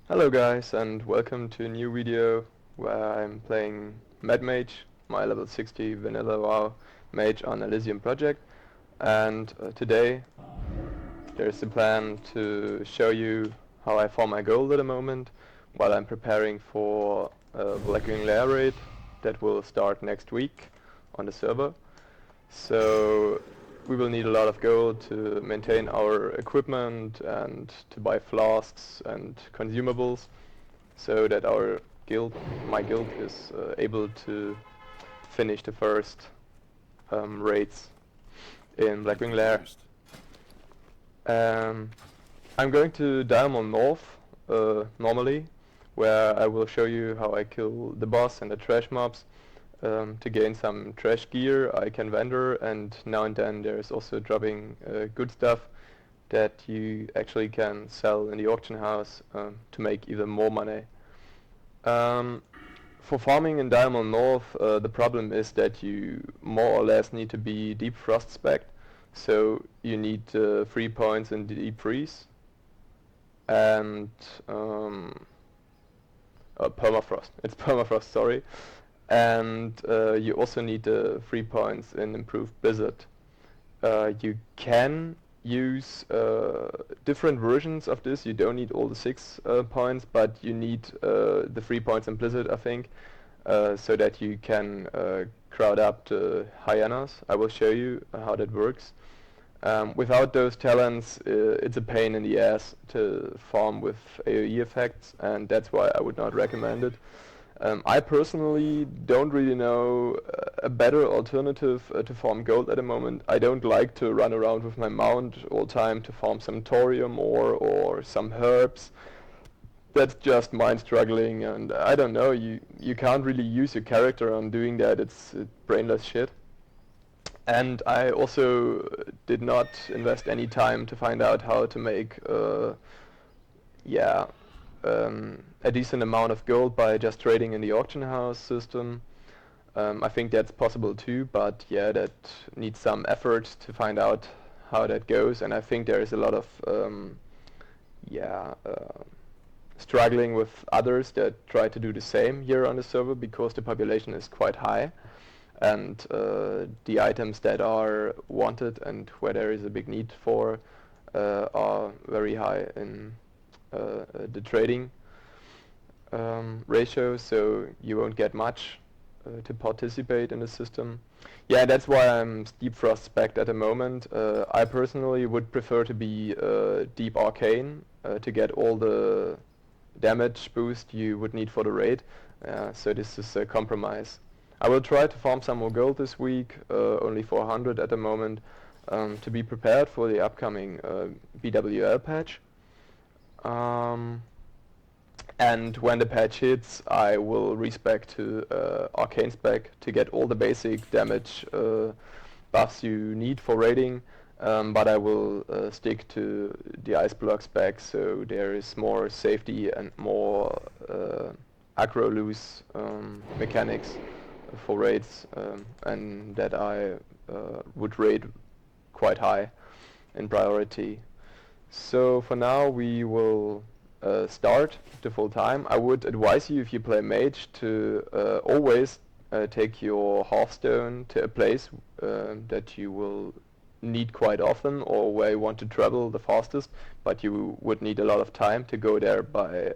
Hello guys and welcome to a new video where I'm playing Mage, my level 60 vanilla WoW Mage on Elysium Project, and today there's a plan to show you how I farm my gold at the moment while I'm preparing for a Blackwing Lair raid that will start next week on the server. So we will need a lot of gold to maintain our equipment and to buy flasks and consumables so that my guild is able to finish the first raids in Blackwing Lair. I'm going to Diamond North normally, where I will show you how I kill the boss and the trash mobs to gain some trash gear I can vendor, and now and then there's also dropping good stuff that you actually can sell in the auction house to make even more money. For farming in Diamond North, the problem is that you more or less need to be deep frost spec'd, so you need 3 points in deep freeze and permafrost. It's permafrost, sorry. And you also need 3 points in improved blizzard. You can use different versions of this. You don't need all the 6 points, but you need the 3 points in blizzard, I think, so that you can crowd up the hyenas. I will show you how that works. Without those talents, it's a pain in the ass to farm with AoE effects, and that's why I would not recommend it. I personally don't really know a better alternative to farm gold at the moment. I don't like to run around with my mount all the time to farm some thorium ore or some herbs. That's just mind struggling, and I don't know, you can't really use your character on doing that. It's brainless shit. And I also did not invest any time to find out how to make a decent amount of gold by just trading in the auction house system. I think that's possible too, but yeah, that needs some effort to find out how that goes, and I think there is a lot of struggling with others that try to do the same here on the server because the population is quite high, and the items that are wanted and where there is a big need for are very high in the trading ratio, so you won't get much to participate in the system. Yeah, that's why I'm deep frost spec'd at the moment. I personally would prefer to be deep arcane to get all the damage boost you would need for the raid, so this is a compromise. I will try to farm some more gold this week, only 400 at the moment, to be prepared for the upcoming BWL patch. And when the patch hits, I will respec to arcane spec to get all the basic damage buffs you need for raiding, but I will stick to the ice block spec, so there is more safety and more aggro loose mechanics for raids, and that I would raid quite high in priority. So for now we will start the full time. I would advise you, if you play Mage, to always take your Hearthstone to a place that you will need quite often, or where you want to travel the fastest, but you would need a lot of time to go there by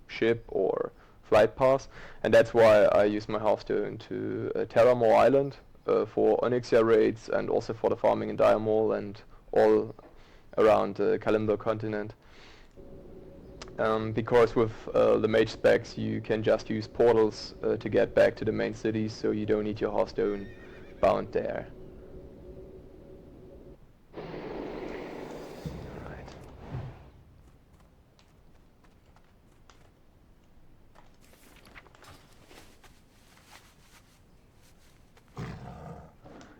ship or flight pass, and that's why I use my Hearthstone to Terramore Island for Onyxia raids, and also for the farming in Diamol and all around the Kalimdor continent. Because with the Mage specs you can just use portals to get back to the main city, so you don't need your Hearthstone bound there. Right.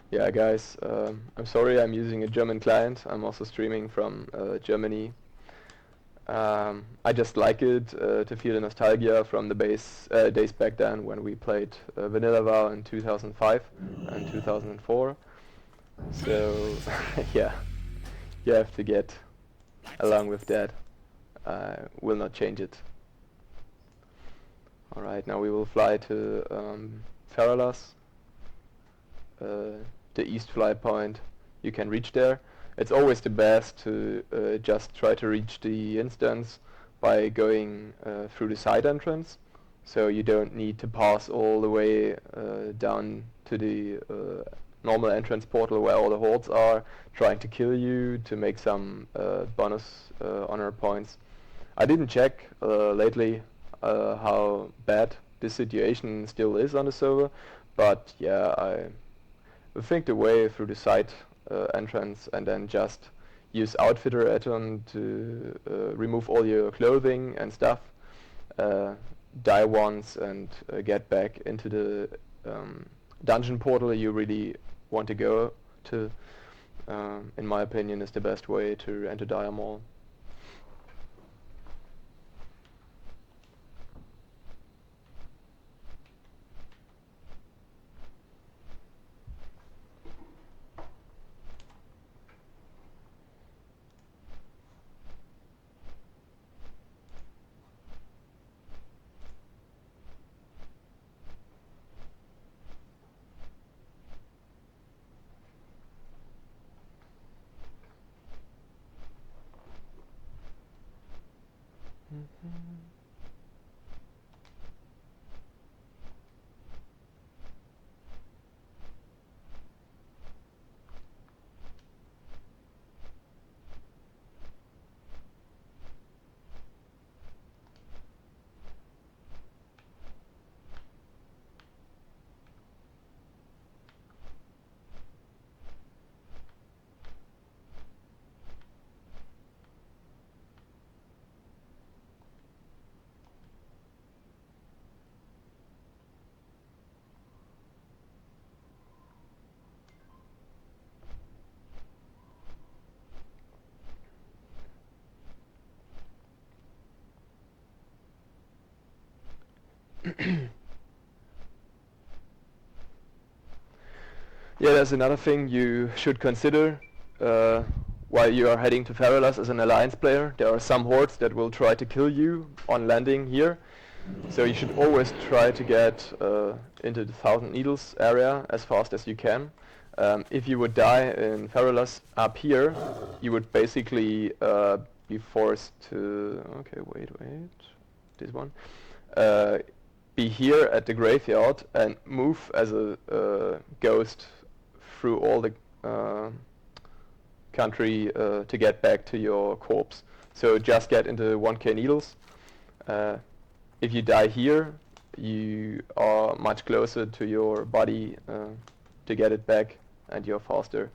Yeah guys, I'm sorry I'm using a German client. I'm also streaming from Germany. I just like it to feel the nostalgia from the days back then when we played Vanilla WoW in 2005 and 2004. So yeah, you have to get along with that. I will not change it Alright, now we will fly to Feralas, the east fly point. You can reach there. It's always the best to just try to reach the instance by going through the side entrance, so you don't need to pass all the way down to the normal entrance portal where all the hordes are trying to kill you to make some bonus honor points. I didn't check lately how bad this situation still is on the server, but yeah, I think the way through the side entrance and then just use outfitter add-on to remove all your clothing and stuff, die once and get back into the dungeon portal you really want to go to, in my opinion, is the best way to enter Dire Maul. Yeah, there's another thing you should consider while you are heading to Feralas as an Alliance player. There are some hordes that will try to kill you on landing here, so you should always try to get into the Thousand Needles area as fast as you can. If you would die in Feralas up here, you would basically be forced to... Okay, wait, this one. Be here at the graveyard and move as a ghost through all the country to get back to your corpse. So just get into 1k needles. If you die here, you are much closer to your body to get it back, and you're faster.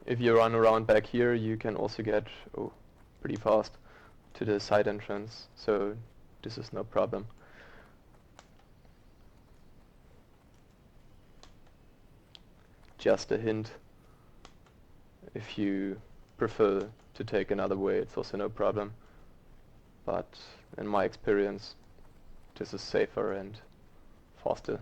If you run around back here, you can also get pretty fast to the side entrance, so this is no problem. Just a hint, if you prefer to take another way, it's also no problem, but in my experience this is safer and faster.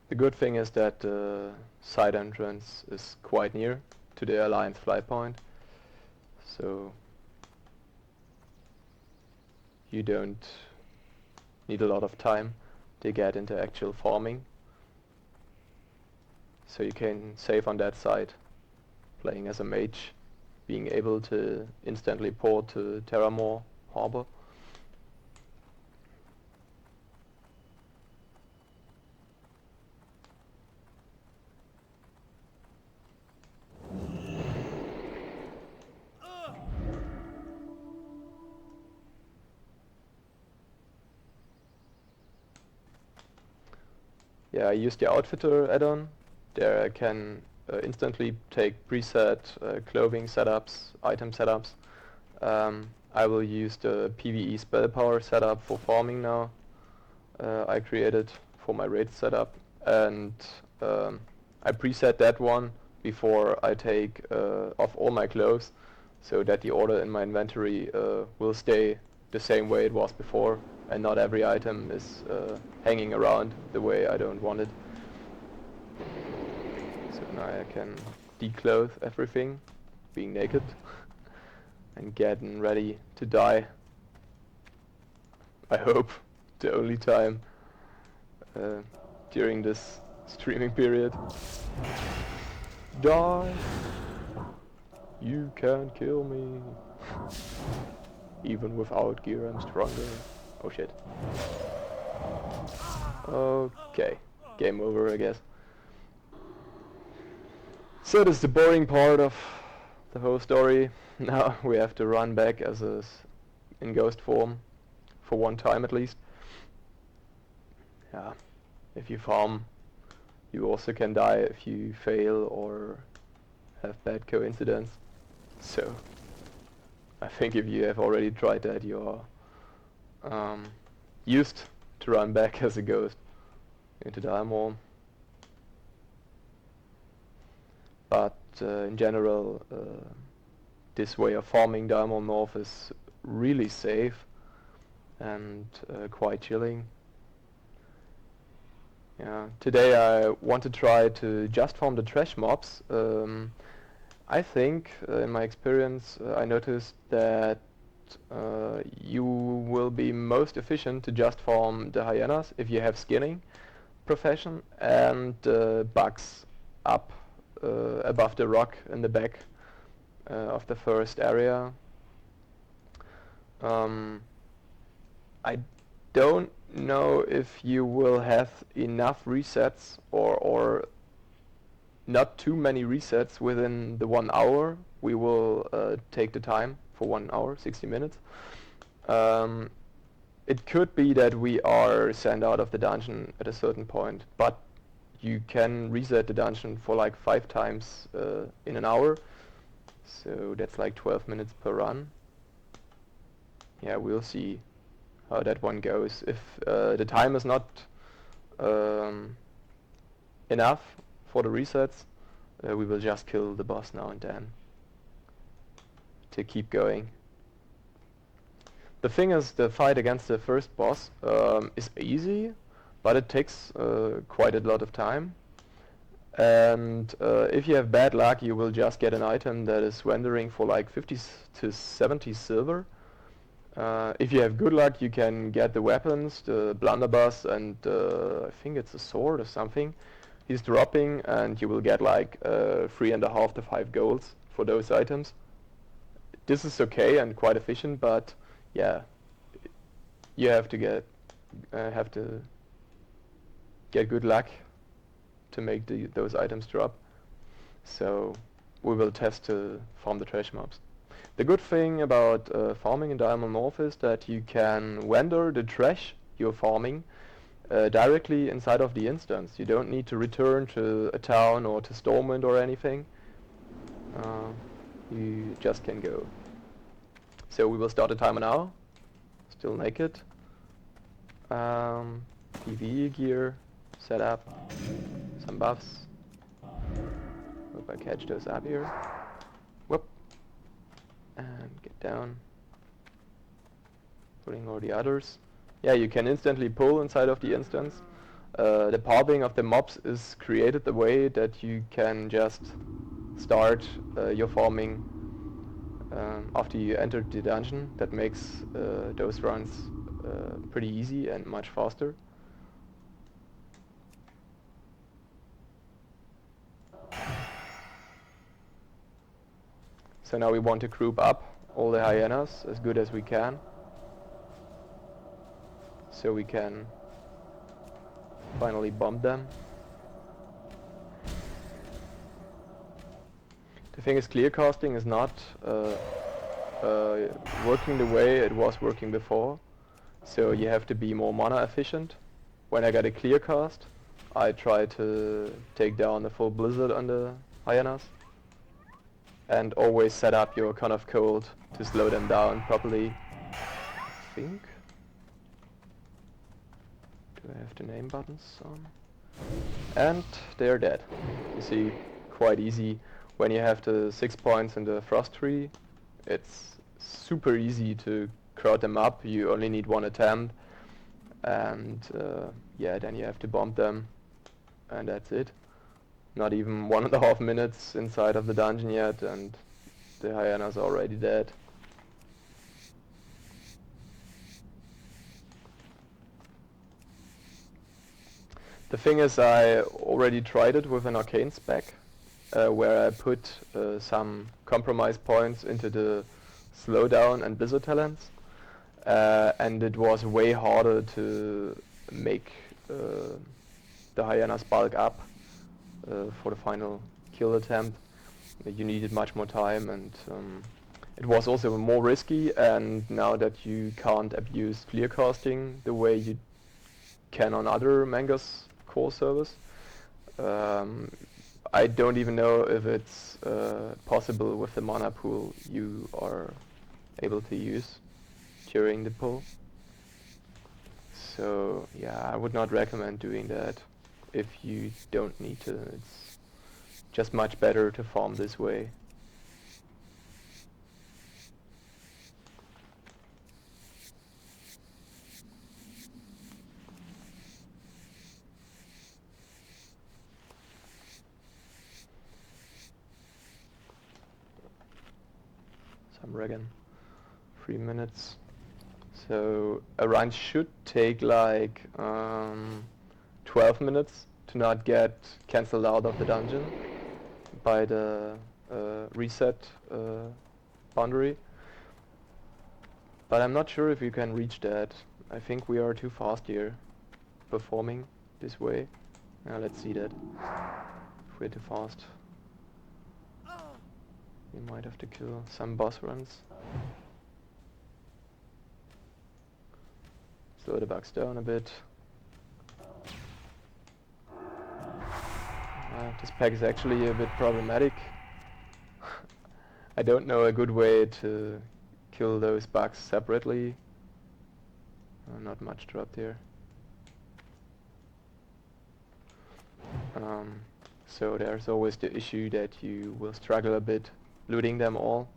The good thing is that the side entrance is quite near to the Alliance fly point, so you don't need a lot of time to get into actual farming, so you can save on that side, playing as a mage, being able to instantly port to Terramore Harbor. Yeah, I use the outfitter add-on. There I can instantly take preset clothing setups, item setups. I will use the PvE spell power setup for farming now. I created for my raid setup, and I preset that one before I take off all my clothes, so that the order in my inventory will stay the same way it was before, and not every item is hanging around the way I don't want it. So now I can declothe everything, being naked, and getting ready to die. I hope the only time during this streaming period. Die! You can't kill me. Even without gear I'm stronger. Oh shit. Okay, game over I guess. So this is the boring part of the whole story. Now we have to run back as in ghost form, for one time at least. Yeah, if you farm, you also can die if you fail or have bad coincidence. So I think if you have already tried that, you're used to run back as a ghost into Diamond. But in general, this way of farming Diamond North is really safe and quite chilling. Yeah, today I want to try to just farm the trash mobs. I think, in my experience, I noticed that you will be most efficient to just farm the hyenas if you have skinning profession and bugs up above the rock in the back of the first area. I don't know if you will have enough resets or not too many resets within the 1 hour. We will take the time for 1 hour, 60 minutes. It could be that we are sent out of the dungeon at a certain point, but you can reset the dungeon for like 5 times in an hour, so that's like 12 minutes per run. Yeah, we'll see how that one goes. If the time is not enough for the resets, we will just kill the boss now and then to keep going. The thing is, the fight against the first boss is easy, but it takes quite a lot of time. And if you have bad luck, you will just get an item that is rendering for like 50 to 70 silver. If you have good luck, you can get the weapons, the blunderbuss, and I think it's a sword or something. He's dropping, and you will get like 3.5 to 5 golds for those items. This is okay and quite efficient, but yeah, you have to get good luck to make those items drop. So we will test to farm the trash mobs. The good thing about farming in Diamond North is that you can vendor the trash you're farming directly inside of the instance. You don't need to return to a town or to Stormwind or anything. You just can go. So we will start the timer now. Still naked. PvE gear set up. Some buffs. Hope I catch those up here. Whoop. And get down. Putting all the others. Yeah, you can instantly pull inside of the instance. The pathing of the mobs is created the way that you can just start your farming after you entered the dungeon. That makes those runs pretty easy and much faster. So now we want to group up all the hyenas as good as we can, so we can finally bomb them. The thing is, clear casting is not working the way it was working before, so you have to be more mana efficient. When I get a clear cast, I try to take down the full blizzard on the hyenas, and always set up your Con of Cold to slow them down properly. I think. Do I have the name buttons on? And they're dead. You see, quite easy. When you have the 6 points in the frost tree, it's super easy to crowd them up. You only need one attempt, and yeah, then you have to bomb them, and that's it. Not even 1.5 minutes inside of the dungeon yet, and the hyena's already dead. The thing is, I already tried it with an arcane spec, where I put some compromise points into the slowdown and blizzard talents, and it was way harder to make the hyena's bulk up for the final kill attempt. You needed much more time, and it was also more risky, and now that you can't abuse clear casting the way you can on other mangas core servers, I don't even know if it's possible with the mana pool you are able to use during the pull. So yeah, I would not recommend doing that if you don't need to. It's just much better to farm this way. Some regen. 3 minutes. So a run should take like 12 minutes to not get cancelled out of the dungeon by the reset boundary. But I'm not sure if you can reach that. I think we are too fast here performing this way. Now let's see that. If we're too fast, we might have to kill some boss runs. Slow the bugs down a bit. This pack is actually a bit problematic. I don't know a good way to kill those bugs separately. Not much dropped here. So there's always the issue that you will struggle a bit looting them all.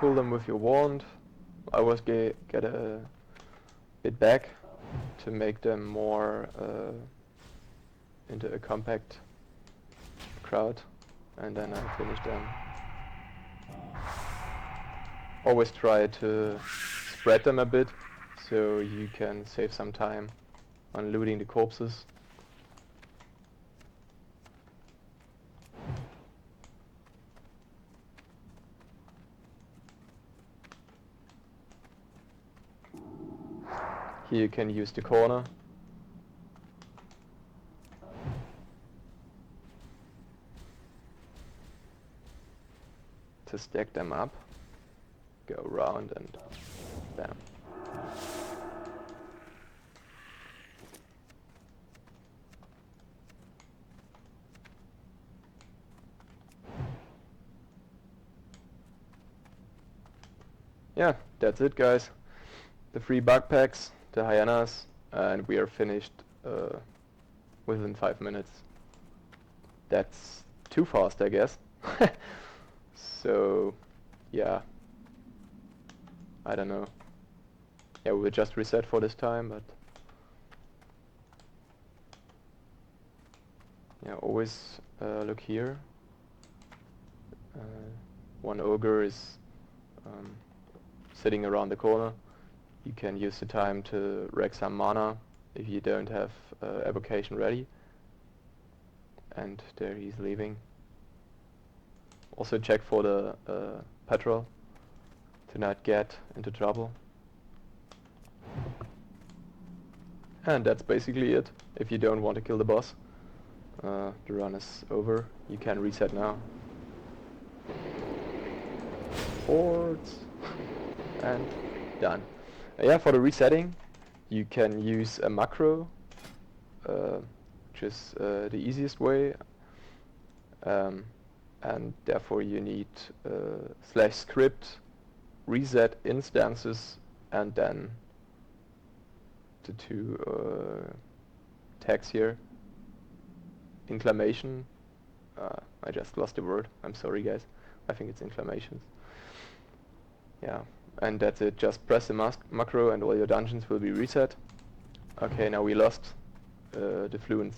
Pull them with your wand. I always get a bit back to make them more into a compact crowd, and then I finish them. Always try to spread them a bit so you can save some time on looting the corpses. Here you can use the corner to stack them up, go around and bam. Yeah, that's it guys. The 3 bug packs, the hyenas, and we are finished within 5 minutes. That's too fast, I guess. So yeah, I don't know. Yeah, we'll just reset for this time, but yeah, always look here. One ogre is sitting around the corner. You can use the time to wreck some mana if you don't have evocation ready. And there he's leaving. Also check for the petrol to not get into trouble. And that's basically it. If you don't want to kill the boss, the run is over. You can reset now. Boards and done. Yeah, for the resetting, you can use a macro, which is the easiest way, and therefore you need /script reset instances and then the tags here. Inclamation. I just lost the word. I'm sorry, guys. I think it's inclamations. Yeah, and that's it. Just press the macro and all your dungeons will be reset. Okay, now we lost the fluent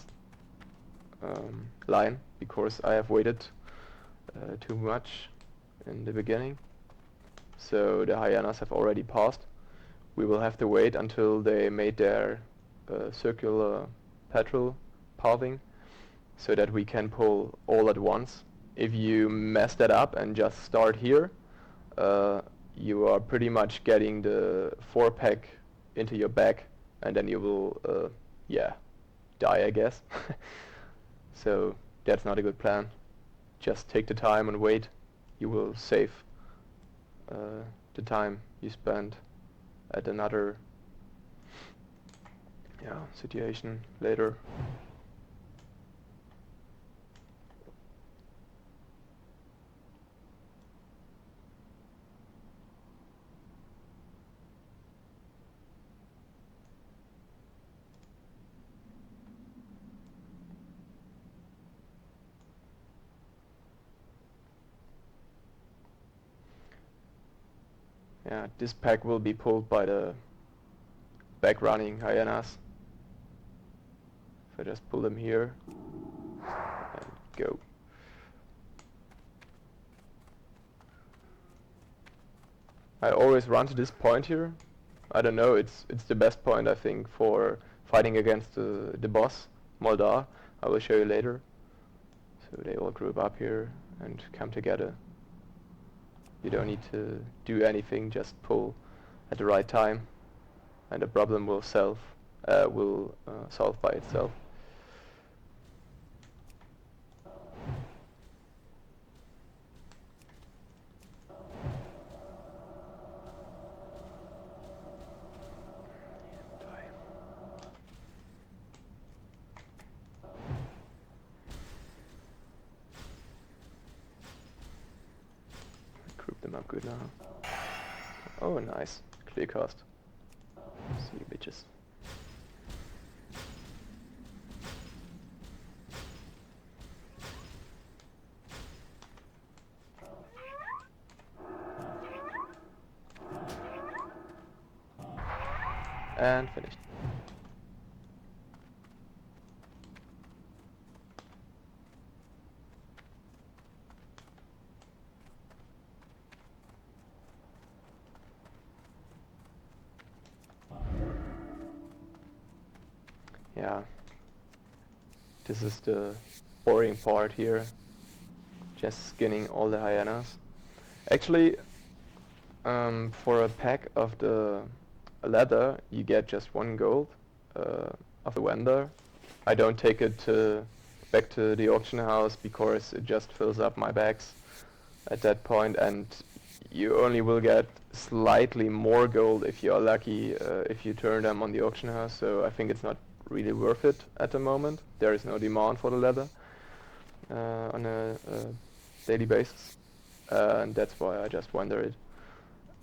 line because I have waited too much in the beginning. So the hyenas have already passed. We will have to wait until they made their circular patrol pathing so that we can pull all at once. If you mess that up and just start here, you are pretty much getting the 4-pack into your back, and then you will, die, I guess. So that's not a good plan. Just take the time and wait. You will save the time you spend at another situation later. Yeah, this pack will be pulled by the back running hyenas. If I just pull them here and go. I always run to this point here. I don't know, it's the best point I think for fighting against the boss, Moldar. I will show you later. So they all group up here and come together. You don't need to do anything, just pull at the right time, and the problem will solve by itself. Group them up good now. Oh, nice. Clear cast. See you bitches. And finished. Yeah, this is the boring part here, just skinning all the hyenas. Actually, for a pack of the leather you get just 1 gold of the vendor. I don't take it back to the auction house because it just fills up my bags at that point, and you only will get slightly more gold if you are lucky if you turn them on the auction house, so I think it's not really worth it at the moment. There is no demand for the leather on a daily basis, and that's why I just wonder it.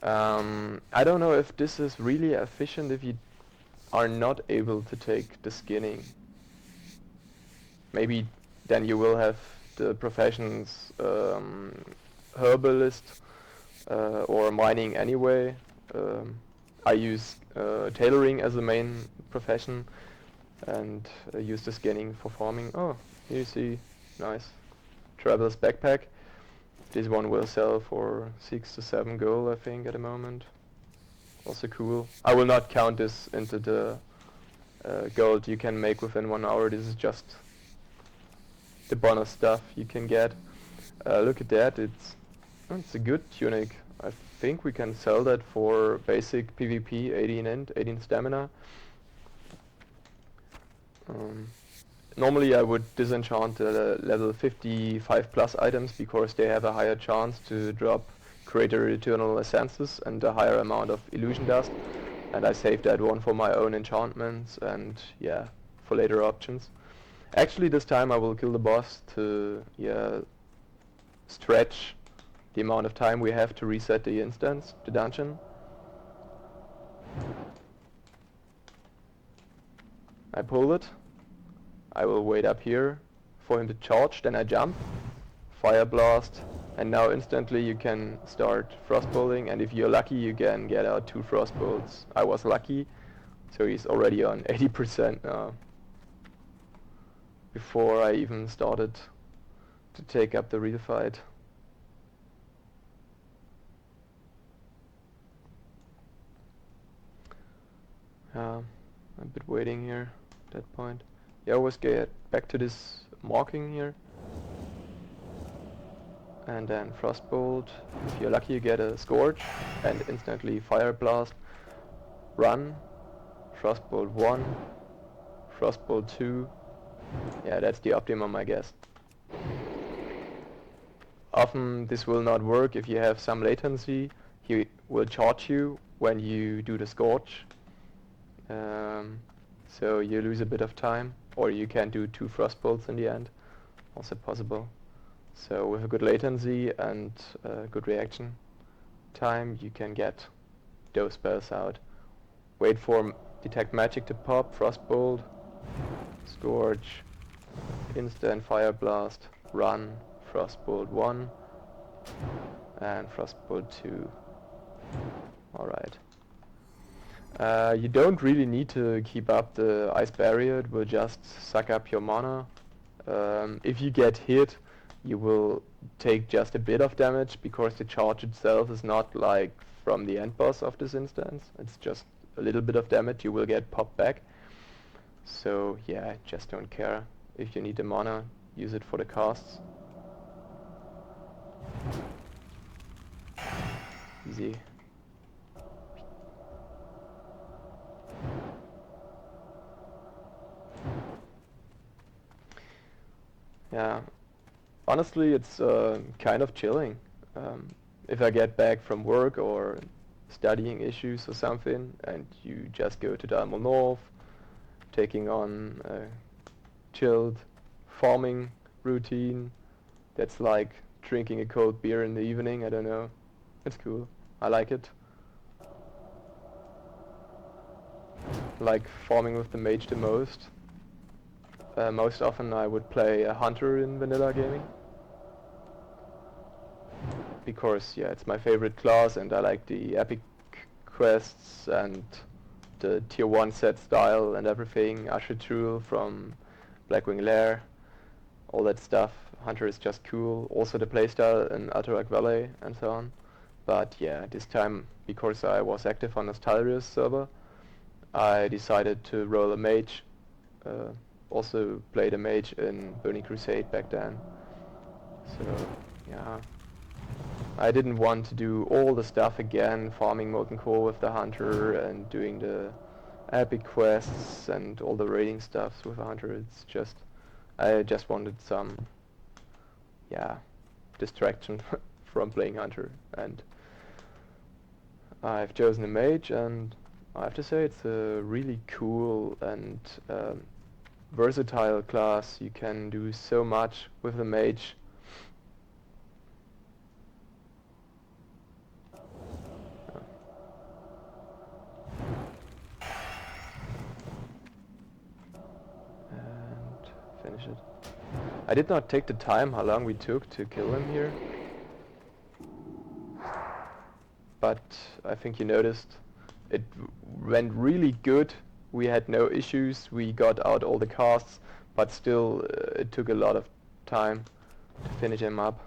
I don't know if this is really efficient if you are not able to take the skinning. Maybe then you will have the professions herbalist or mining anyway. I use tailoring as a main profession and use the skinning for farming. Oh, here you see, nice traveler's backpack. This one will sell for 6 to 7 gold, I think, at the moment. Also cool. I will not count this into the gold you can make within 1 hour. This is just the bonus stuff you can get. Look at that, it's a good tunic. I think we can sell that for basic PvP, 18 int, 18 stamina. Normally I would disenchant the level 55 plus items because they have a higher chance to drop greater eternal essences and a higher amount of illusion dust, and I saved that one for my own enchantments and yeah, for later options. Actually this time I will kill the boss to stretch the amount of time we have to reset the instance, the dungeon. I pull it, I will wait up here for him to charge, then I jump, fire blast, and now instantly you can start frostbolting, and if you're lucky you can get out 2 frostbolts. I was lucky, so he's already on 80% now, before I even started to take up the real fight. A bit waiting here at that point. You always get back to this marking here. And then Frostbolt. If you're lucky you get a Scourge and instantly Fire Blast. Run. Frostbolt 1. Frostbolt 2. Yeah, that's the optimum, I guess. Often this will not work if you have some latency. He will charge you when you do the Scourge. So you lose a bit of time, or you can do 2 Frostbolts in the end. Also possible. So with a good latency and good reaction time, you can get those spells out. Wait for Detect Magic to pop, Frostbolt, Scourge, instant Fire Blast, run, Frostbolt 1, and Frostbolt 2. Alright. You don't really need to keep up the Ice Barrier, it will just suck up your mana. If you get hit, you will take just a bit of damage, because the charge itself is not like from the end boss of this instance. It's just a little bit of damage you will get popped back. So yeah, just don't care. If you need the mana, use it for the casts. Easy. Yeah, honestly it's kind of chilling. If I get back from work or studying issues or something, and you just go to Dalmor North, taking on a chilled farming routine, that's like drinking a cold beer in the evening, I don't know. It's cool. I like it. Like farming with the mage the most. Most often I would play a hunter in vanilla gaming. Because yeah, it's my favorite class and I like the epic quests and the tier 1 set style and everything. Usher Tool from Blackwing Lair, all that stuff. Hunter is just cool. Also the playstyle in Atarak Valley and so on. But yeah, this time, because I was active on the Nostalrius server, I decided to roll a mage. Also played a mage in Burning Crusade back then. So yeah, I didn't want to do all the stuff again, farming Molten Core with the hunter and doing the epic quests and all the raiding stuffs with a hunter. It's just, I just wanted some, yeah, distraction from playing hunter, and I've chosen a mage, and I have to say it's a really cool and versatile class. You can do so much with the mage. And finish it. I did not take the time how long we took to kill him here, but I think you noticed it went really good. We had no issues, we got out all the casts, but still it took a lot of time to finish him up.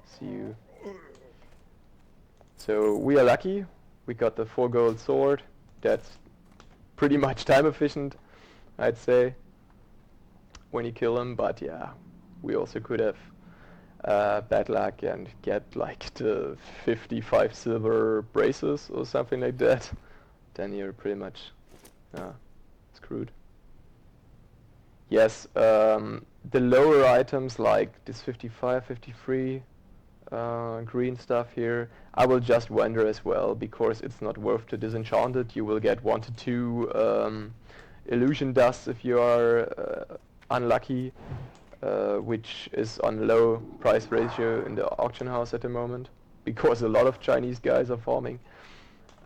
See you. So we are lucky, we got the 4 gold sword. That's pretty much time efficient, I'd say, when you kill him, but yeah, we also could have bad luck and get like the 55 silver braces or something like that. Then you're pretty much screwed. Yes, the lower items like this 55, 53 green stuff here, I will just wander as well, because it's not worth to disenchant it. You will get 1 to 2 illusion dust if you are unlucky, which is on low price ratio in the auction house at the moment, because a lot of Chinese guys are farming,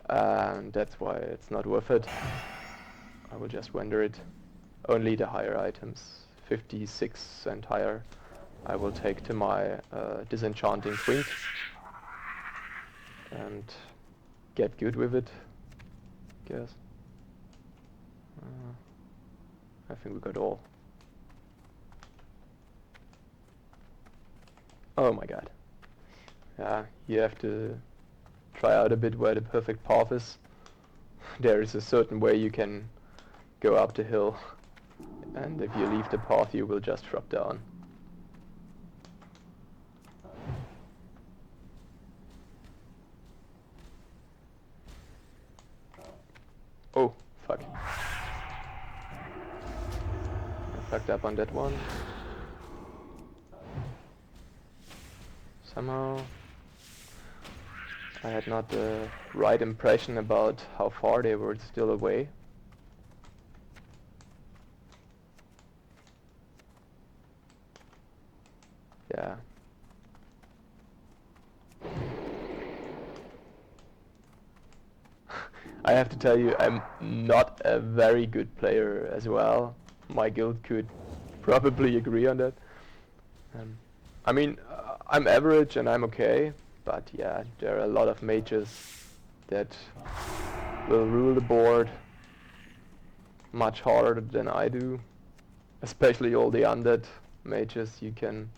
and that's why it's not worth it. I will just wander it. only the higher items, 56 and higher, I will take to my disenchanting twink and get good with it, guess. I think we got all. Oh my god. Yeah, you have to try out a bit where the perfect path is. There is a certain way you can go up the hill, and if you leave the path you will just drop down. Oh, fuck. I fucked up on that one. Somehow I had not the right impression about how far they were still away. Yeah. I have to tell you, I'm not a very good player as well. My guild could probably agree on that. I mean, I'm average and I'm okay, but yeah, there are a lot of mages that will rule the board much harder than I do. Especially all the undead mages you can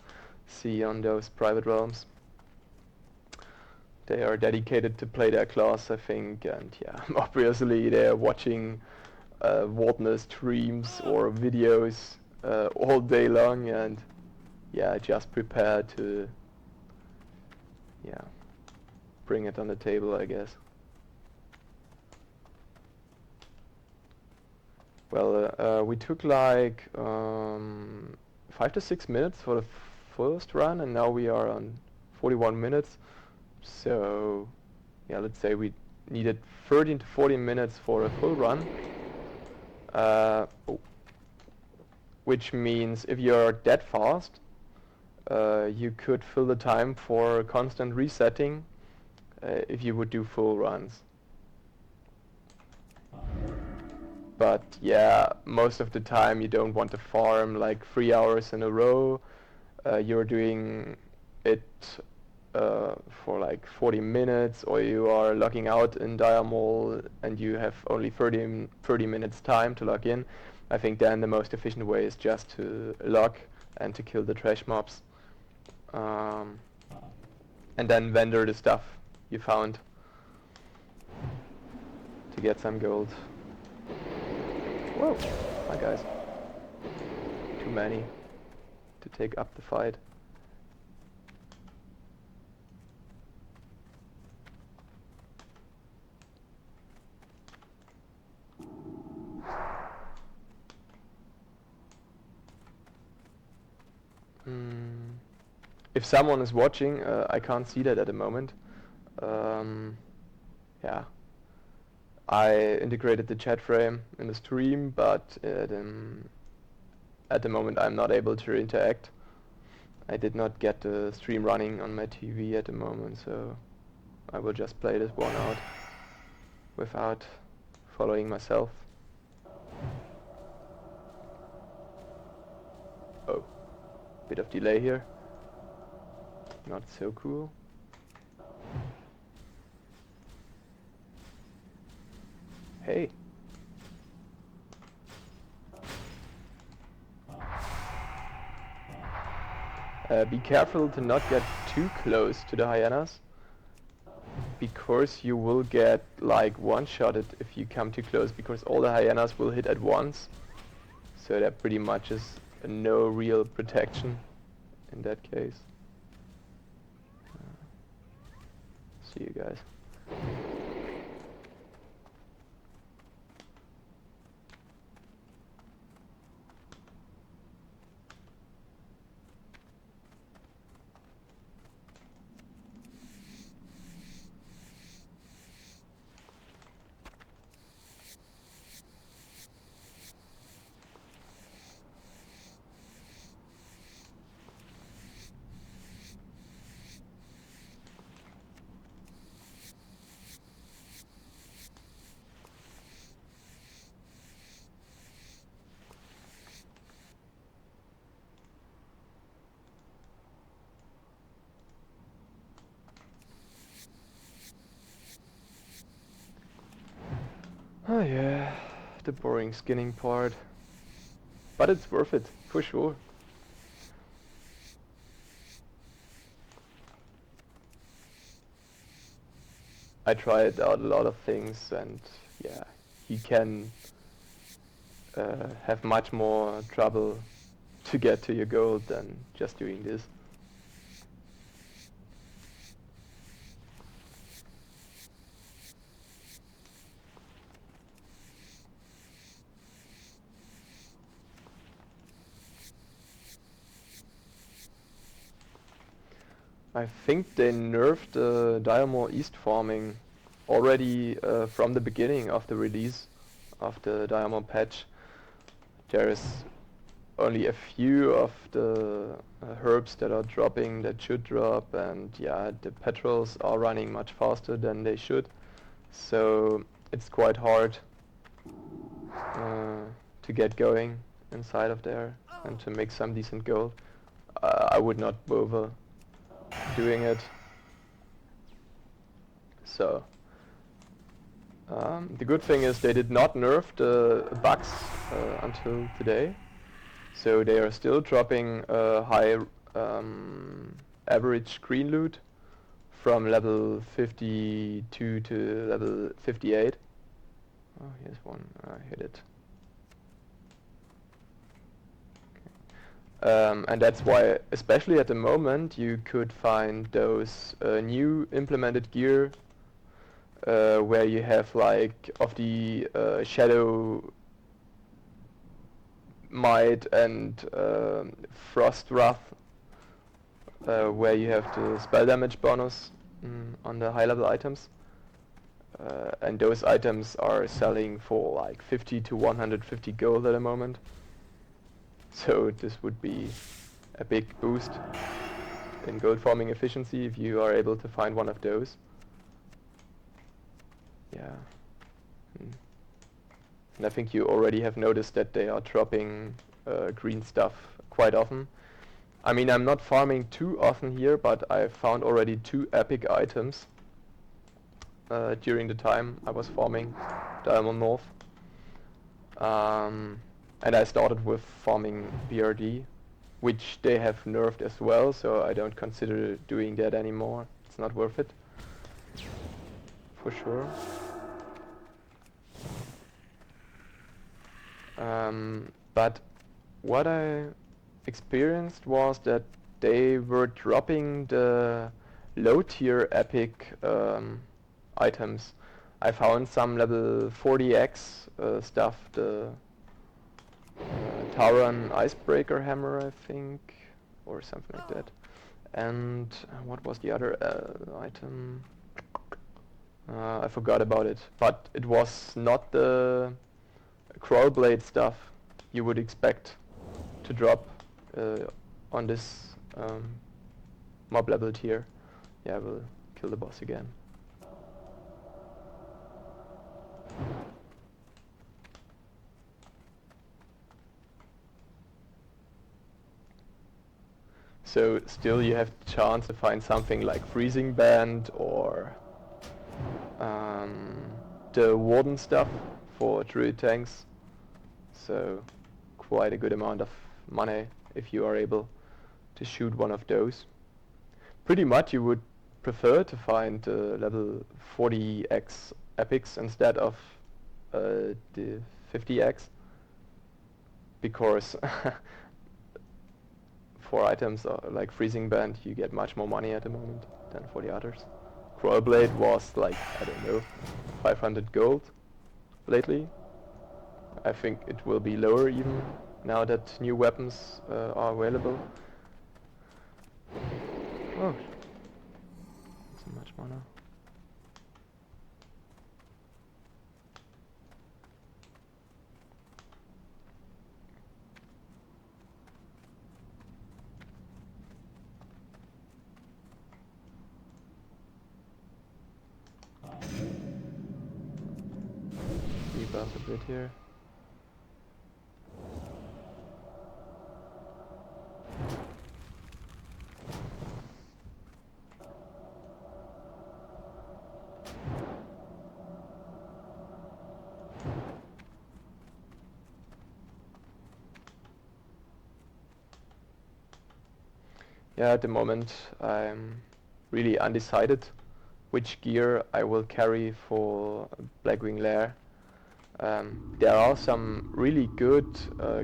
see on those private realms. They are dedicated to play their class, I think, and yeah, obviously they're watching Wardner streams or videos all day long, and yeah, just prepare to bring it on the table, I guess. Well, we took like 5 to 6 minutes for the first run, and now we are on 41 minutes. So yeah, let's say we needed 13 to 14 minutes for a full run. Which means if you're that fast, you could fill the time for constant resetting if you would do full runs. But yeah, most of the time you don't want to farm like 3 hours in a row. You're doing it for like 40 minutes, or you are logging out in Diamol and you have only 30 minutes time to log in. I think then the most efficient way is just to log and to kill the trash mobs. And then vendor the stuff you found to get some gold. Whoa, hi guys. Too many to take up the fight. If someone is watching, I can't see that at the moment. Yeah, I integrated the chat frame in the stream, but at the moment I'm not able to interact. I did not get the stream running on my TV at the moment, so I will just play this one out without following myself. Oh, bit of delay here. Not so cool. Hey. Be careful to not get too close to the hyenas, because you will get like one-shotted if you come too close, because all the hyenas will hit at once. So that pretty much is no real protection in that case. See you guys. Oh yeah, the boring skinning part. But it's worth it, for sure. I tried out a lot of things and yeah, you can have much more trouble to get to your goal than just doing this. I think they nerfed Diamore East farming already from the beginning of the release of the Diamore patch. There is only a few of the herbs that are dropping that should drop, and yeah, the patrols are running much faster than they should, so it's quite hard to get going inside of there and to make some decent gold. I would not bother doing it. So the good thing is they did not nerf the bugs until today. So they are still dropping high average green loot from level 52 to level 58. Oh, here's one. I hit it. And that's why, especially at the moment, you could find those new implemented gear where you have like of the Shadow Might and Frost Wrath, where you have the spell damage bonus on the high level items. And those items are selling for like 50 to 150 gold at the moment. So this would be a big boost in gold farming efficiency if you are able to find one of those. Yeah. And I think you already have noticed that they are dropping green stuff quite often. I mean, I'm not farming too often here, but I found already 2 epic items during the time I was farming Diamond North. And I started with farming BRD, which they have nerfed as well, so I don't consider doing that anymore. It's not worth it, for sure. But what I experienced was that they were dropping the low tier epic items. I found some level 40x stuff, the Tauran Icebreaker Hammer, I think, or something like that. And what was the other item? I forgot about it, but it was not the Crawlblade stuff you would expect to drop on this mob level tier. Yeah, we'll kill the boss again. So still you have the chance to find something like Freezing Band or the Warden stuff for Druid tanks. So quite a good amount of money if you are able to shoot one of those. Pretty much you would prefer to find level 40x epics instead of the 50x, because for items like Freezing Band you get much more money at the moment than for the others. Crawlblade was like, I don't know, 500 gold lately. I think it will be lower even now that new weapons are available. Oh, that's so much mana. Debuff a bit here. Yeah, at the moment I'm really undecided which gear I will carry for Blackwing Lair. There are some really good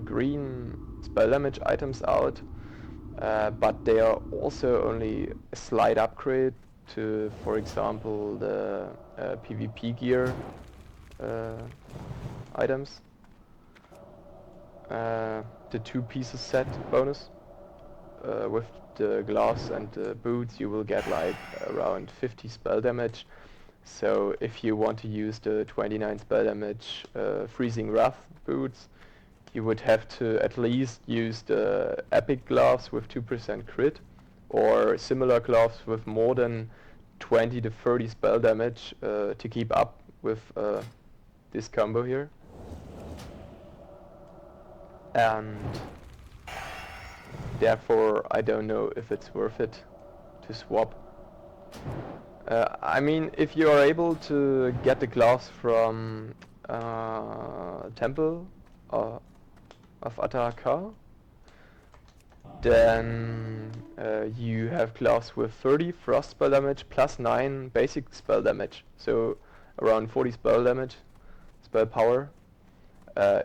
green spell damage items out, but they are also only a slight upgrade to, for example, the PvP gear items. The 2 pieces set bonus. With the gloves and the boots you will get like around 50 spell damage. So if you want to use the 29 spell damage Freezing Wrath boots, you would have to at least use the epic gloves with 2% crit, or similar gloves with more than 20 to 30 spell damage to keep up with this combo here. And therefore I don't know if it's worth it to swap. I mean, if you are able to get the gloves from Temple of Ataka, then you have gloves with 30 frost spell damage plus 9 basic spell damage, so around 40 spell damage, spell power.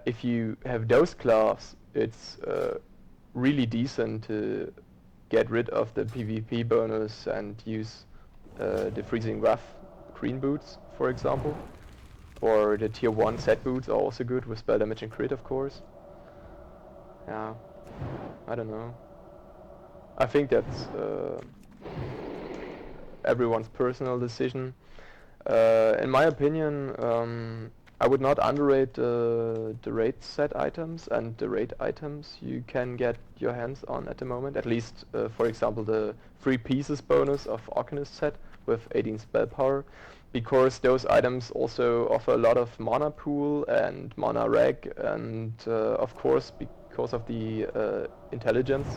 If you have those gloves, it's really decent to get rid of the PvP bonus and use the Freezing Wrath green boots, for example. Or the tier 1 set boots are also good with spell damage and crit, of course. Yeah, I don't know. I think that's everyone's personal decision. In my opinion, I would not underrate the raid set items and the raid items you can get your hands on at the moment. At least, for example, the 3 pieces bonus of Arcanist set with 18 spell power, because those items also offer a lot of mana pool and mana reg, and of course, because of the intelligence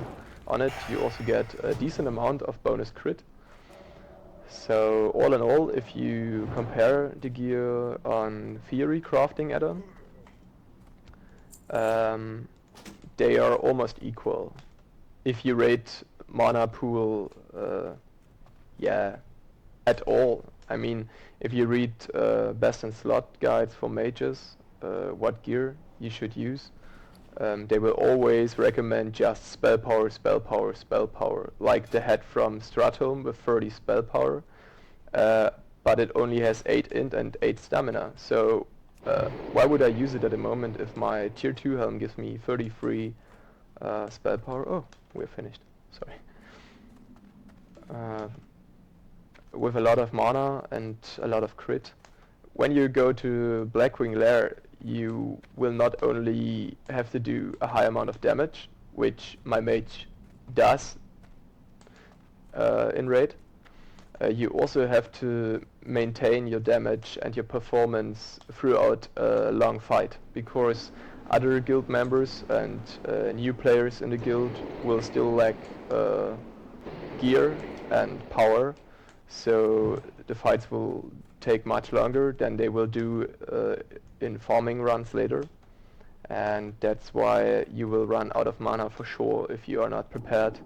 on it, you also get a decent amount of bonus crit. So all in all, if you compare the gear on Theory crafting add-on, they are almost equal. If you rate mana pool, yeah, at all. I mean, if you read best in slot guides for mages, what gear you should use, they will always recommend just spell power, spell power, spell power, like the head from Stratholme with 30 spell power, but it only has 8 int and 8 stamina. So why would I use it at the moment if my tier 2 helm gives me 33 spell power? Oh, we're finished. Sorry. With a lot of mana and a lot of crit. When you go to Blackwing Lair, you will not only have to do a high amount of damage, which my mage does in raid, you also have to maintain your damage and your performance throughout a long fight, because other guild members and new players in the guild will still lack gear and power, so the fights will take much longer than they will do in farming runs later, and that's why you will run out of mana for sure if you are not prepared.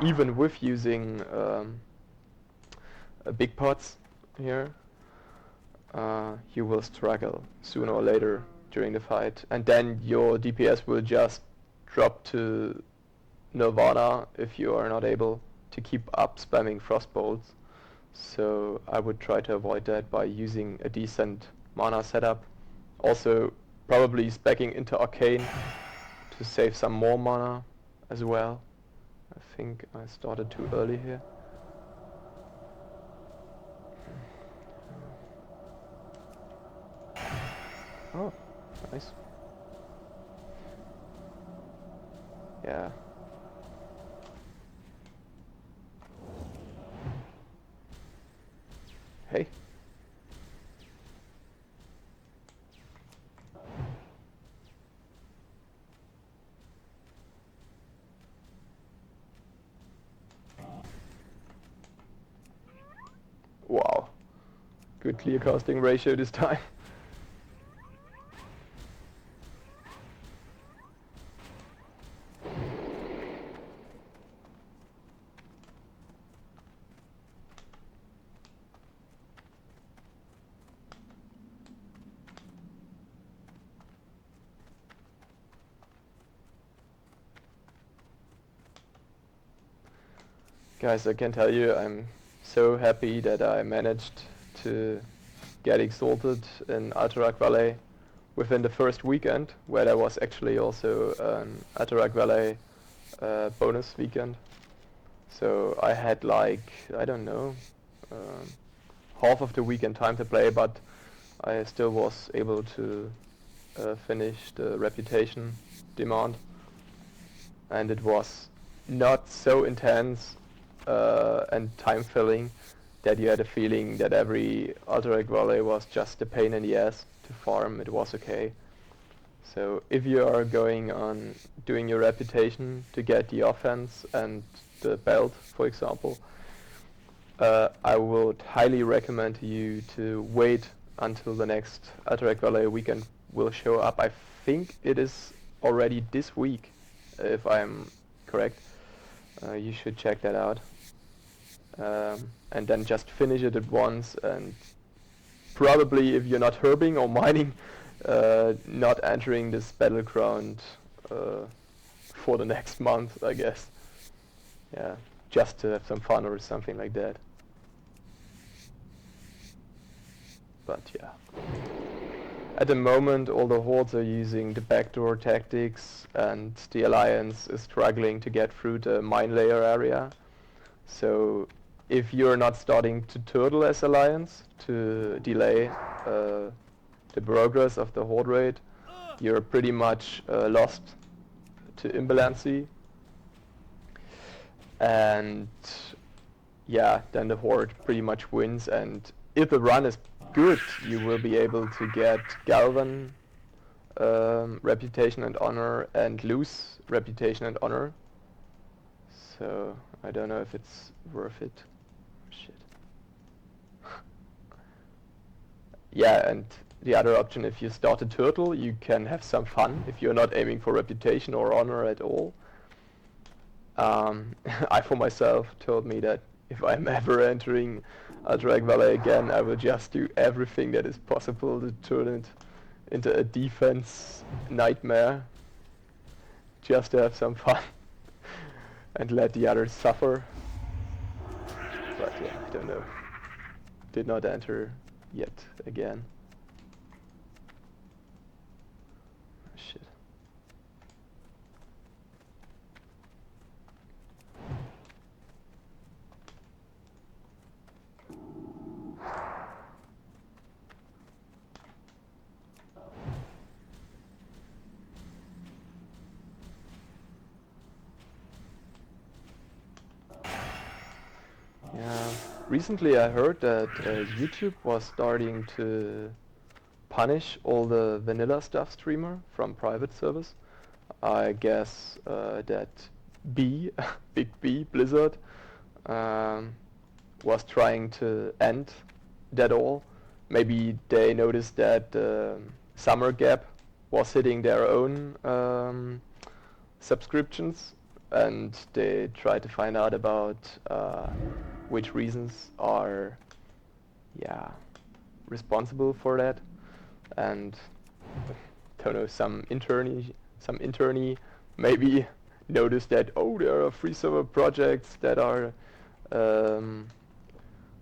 Even with using big pots here, you will struggle sooner or later during the fight, and then your DPS will just drop to nirvana if you are not able to keep up spamming frostbolts. So I would try to avoid that by using a decent mana setup. Also probably speccing into Arcane to save some more mana as well. I think I started too early here. Oh, nice. Yeah. Hey. Wow. Good clear casting ratio this time. Guys, I can tell you I'm so happy that I managed to get exalted in Alterac Valley within the first weekend, where there was actually also an Alterac Valley bonus weekend. So I had like, I don't know, um, half of the weekend time to play, but I still was able to finish the reputation demand, and it was not so intense and time filling that you had a feeling that every Alterac Valley was just a pain in the ass to farm. It was okay. So if you are going on doing your reputation to get the offense and the belt, for example, I would highly recommend you to wait until the next Alterac Valley weekend will show up. I think it is already this week, if I'm correct. You should check that out. And then just finish it at once, and probably if you're not herbing or mining, not entering this battleground for the next month, I guess. Yeah, just to have some fun or something like that. But yeah. At the moment, all the hordes are using the backdoor tactics, and the Alliance is struggling to get through the mine layer area. So if you're not starting to turtle as Alliance to delay the progress of the horde raid, you're pretty much lost to imbalancy. And yeah, then the horde pretty much wins, and if the run is good, you will be able to get Galvan reputation and honor, and lose reputation and honor. So I don't know if it's worth it. Shit. Yeah, and the other option, if you start a turtle, you can have some fun if you're not aiming for reputation or honor at all. I for myself told me that if I'm ever entering Alterac Valley again, I will just do everything that is possible to turn it into a defense nightmare, just to have some fun and let the others suffer. But yeah, I don't know. Did not enter yet again. Shit. Yeah, recently I heard that YouTube was starting to punish all the vanilla stuff streamer from private service. I guess that B, Big B, Blizzard, was trying to end that all. Maybe they noticed that Summer Gap was hitting their own subscriptions, and they tried to find out about which reasons are, yeah, responsible for that. And don't know, some internee maybe noticed that, oh, there are free server projects that are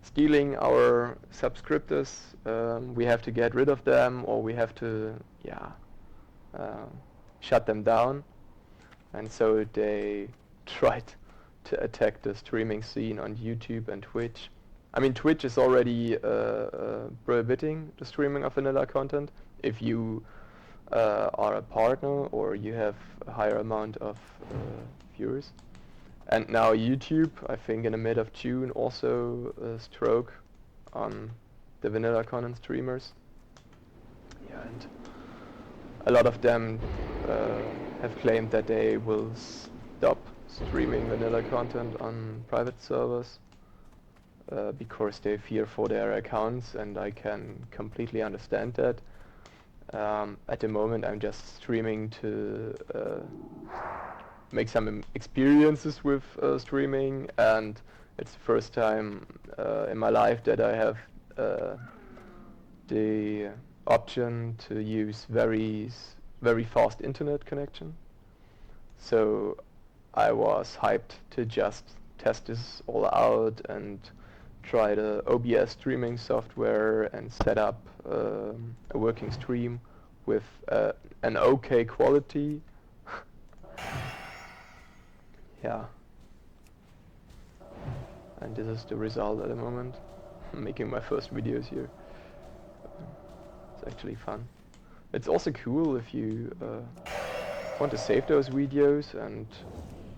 stealing our subscriptors. We have to get rid of them, or we have to, yeah, shut them down. And so they tried to attack the streaming scene on YouTube and Twitch. I mean, Twitch is already prohibiting the streaming of vanilla content if you are a partner or you have a higher amount of viewers. And now YouTube, I think in the mid of June, also stroke on the vanilla content streamers. Yeah, and a lot of them have claimed that they will stop streaming vanilla content on private servers because they fear for their accounts, and I can completely understand that. At the moment I'm just streaming to make some experiences with streaming, and it's the first time in my life that I have the option to use very fast internet connection. So I was hyped to just test this all out and try the OBS streaming software and set up a working stream with an okay quality. Yeah. And this is the result at the moment. I'm making my first videos here. It's actually fun. It's also cool if you want to save those videos and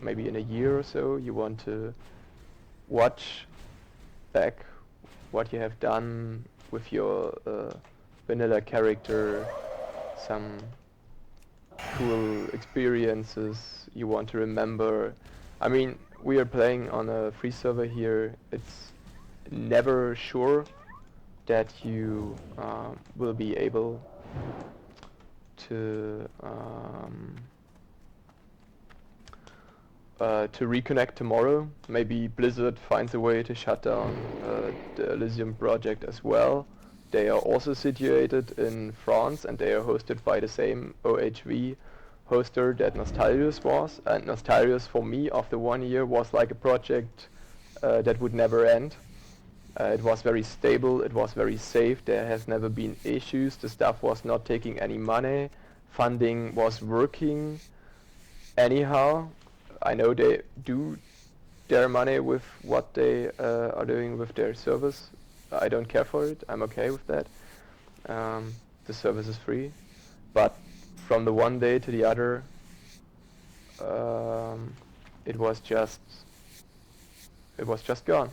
maybe in a year or so you want to watch back what you have done with your vanilla character, some cool experiences you want to remember. I mean, we are playing on a free server here. It's never sure that you will be able to reconnect tomorrow. Maybe Blizzard finds a way to shut down the Elysium Project as well. They are also situated in France and they are hosted by the same OHV hoster that Nostalrius was. And Nostalrius for me after 1 year was like a project that would never end. It was very stable, it was very safe, there has never been issues, the staff was not taking any money, funding was working anyhow. I know they do their money with what they are doing with their service. I don't care for it, I'm okay with that. The service is free, but from the one day to the other, it was just gone.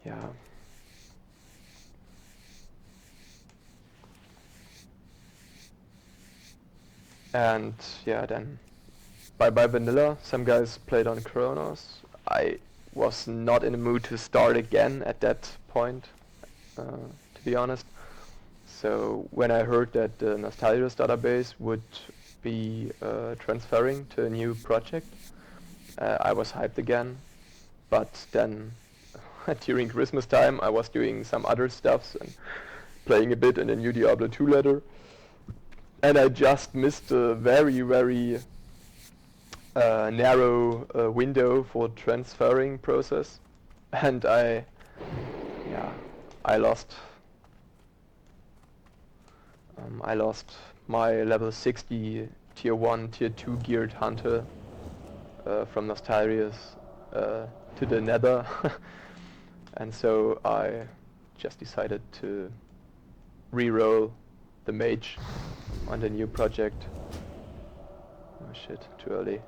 Yeah. And yeah, then bye bye vanilla. Some guys played on Kronos. I was not in the mood to start again at that point, to be honest. So when I heard that the Nostalrius database would be transferring to a new project, I was hyped again. But then during Christmas time I was doing some other stuffs and playing a bit in the new Diablo 2 ladder. And I just missed a very, very narrow window for transferring process. And I lost my level 60 tier 1, tier 2 geared hunter from Nostalrius to the nether. And so I just decided to re-roll the Mage on the new project. Oh shit, too early.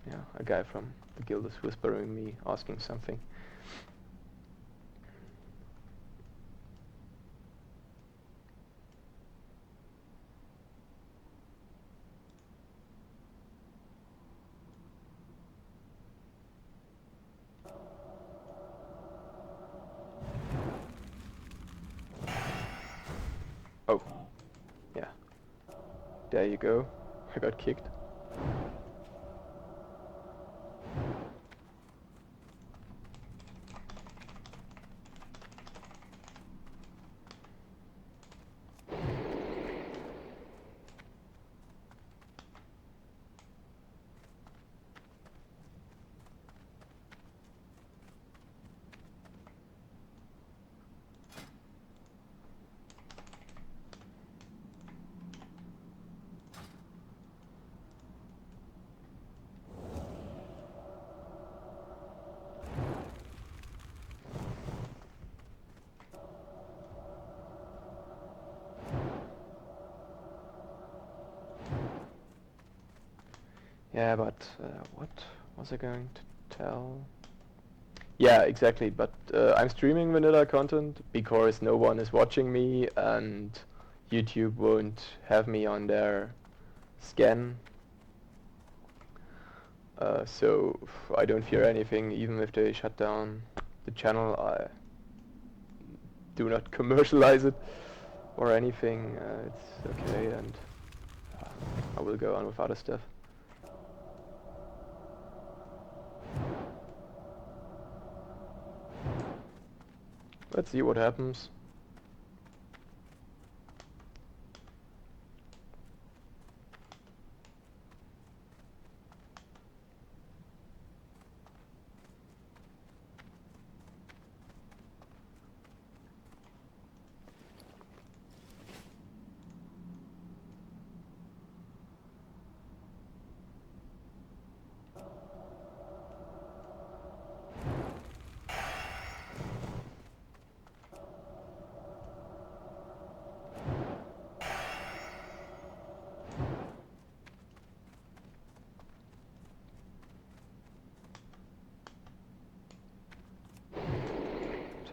Yeah, a guy from the guild is whispering me, asking something. Oh, yeah. There you go. I got kicked. Yeah, but what was I going to tell? Yeah, exactly, but I'm streaming vanilla content because no one is watching me and YouTube won't have me on their scan. So I don't fear anything, even if they shut down the channel. I do not commercialize it or anything. It's okay, and I will go on with other stuff. Let's see what happens.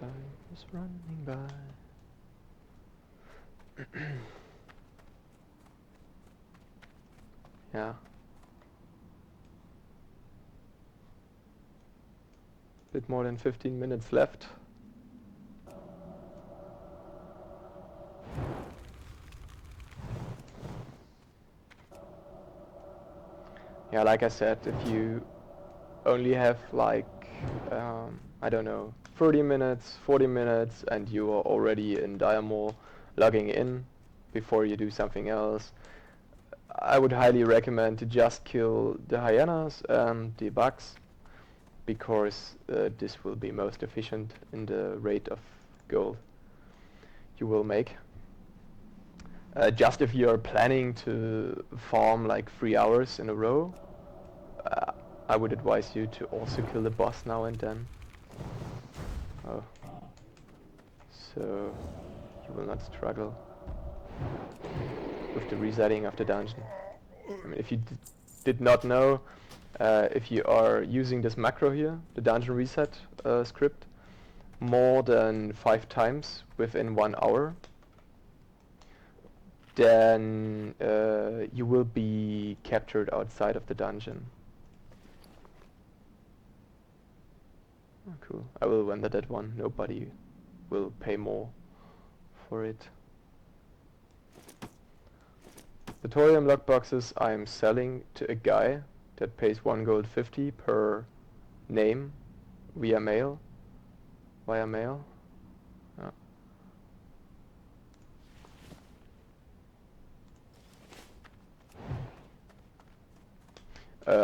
Time is running by. Yeah. Bit more than 15 minutes left. Yeah, like I said, if you only have like, I don't know, 30 minutes, 40 minutes, and you are already in Diamore logging in before you do something else, I would highly recommend to just kill the hyenas and the bugs, because this will be most efficient in the rate of gold you will make. Just if you're planning to farm like 3 hours in a row, I would advise you to also kill the boss now and then. Oh. So you will not struggle with the resetting of the dungeon. I mean, if you did not know, if you are using this macro here, the dungeon reset script, more than 5 times within 1 hour, then you will be captured outside of the dungeon. Oh, cool. I will render that one. Nobody will pay more for it. The thorium lockboxes I'm selling to a guy that pays 1 gold 50 per name via mail. Via mail. Yeah.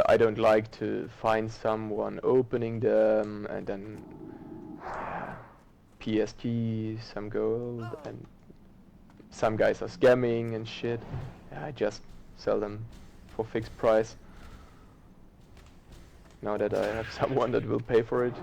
I don't like to find someone opening them and then PST, some gold, and some guys are scamming and shit. Yeah, I just sell them for fixed price. Now that I have someone that will pay for it.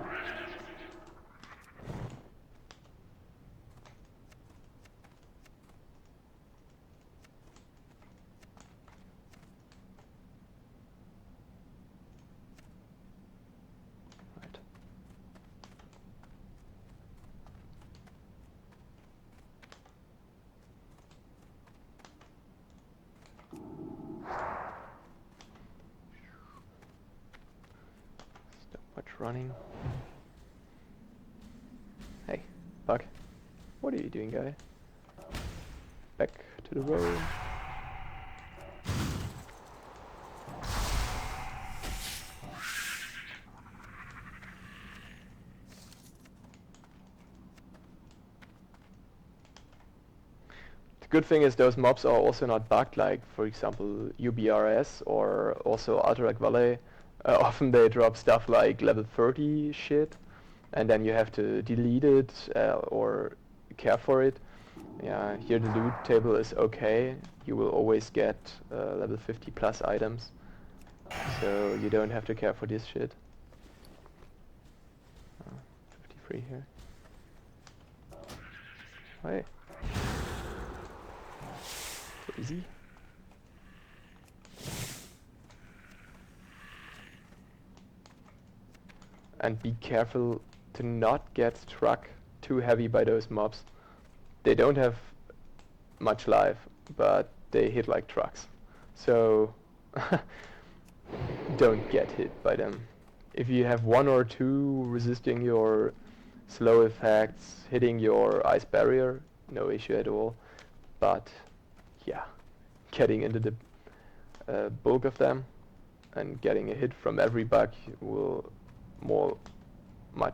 Right. Stop much running. Hey, bug. What are you doing, guy? Back to the road. The good thing is those mobs are also not bugged, like for example UBRS or also Alterac Valley. Often they drop stuff like level 30 shit, and then you have to delete it or care for it. Yeah, here the loot table is okay. You will always get level 50 plus items, so you don't have to care for this shit. 53 here. Hey. Easy. And be careful to not get struck too heavy by those mobs. They don't have much life, but they hit like trucks. So don't get hit by them. If you have 1 or 2 resisting your slow effects, hitting your ice barrier, no issue at all. But yeah, getting into the bulk of them and getting a hit from every bug will much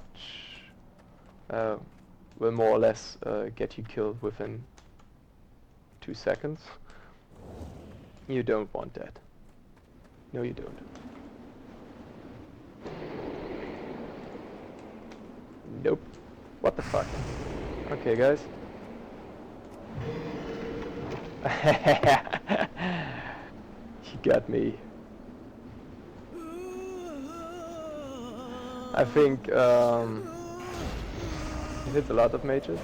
will more or less get you killed within 2 seconds. You don't want that. No, you don't. Nope. What the fuck? Okay, guys. You got me. I think it hits a lot of mages.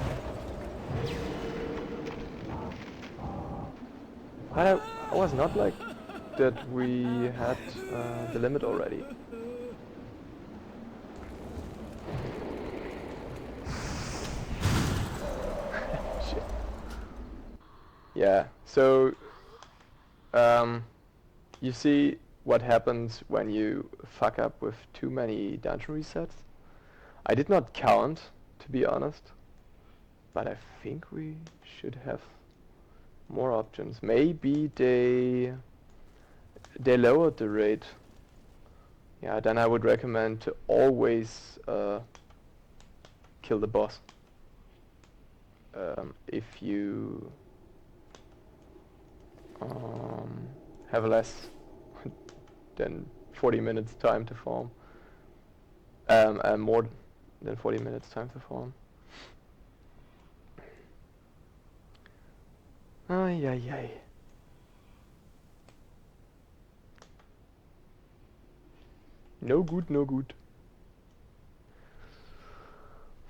I was not like that we had the limit already. Shit. Yeah, so you see what happens when you fuck up with too many dungeon resets. I did not count, to be honest, but I think we should have more options. Maybe they lowered the rate. Yeah, then I would recommend to always kill the boss. If you have less than 40 minutes time to farm, and more than 40 minutes time to farm. Ay, ay, ay. No good, no good.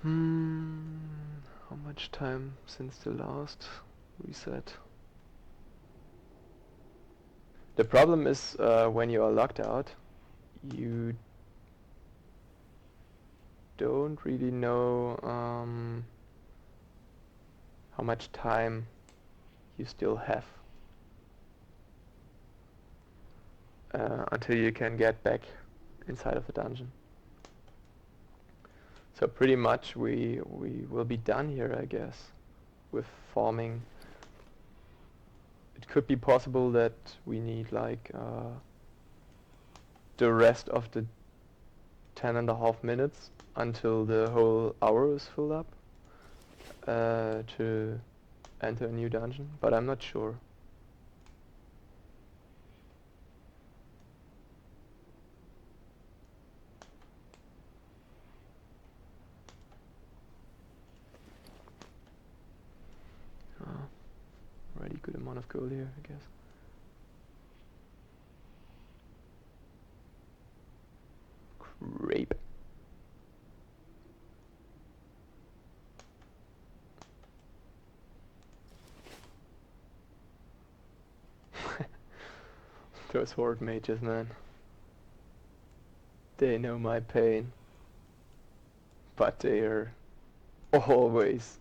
How much time since the last reset? The problem is when you are locked out, you don't really know how much time you still have until you can get back inside of the dungeon. So pretty much we will be done here, I guess, with farming. It could be possible that we need like the rest of the 10.5 minutes until the whole hour is filled up to enter a new dungeon, but I'm not sure. Already good amount of gold here, I guess. Grape. Those horde mages, man. They know my pain. But they are always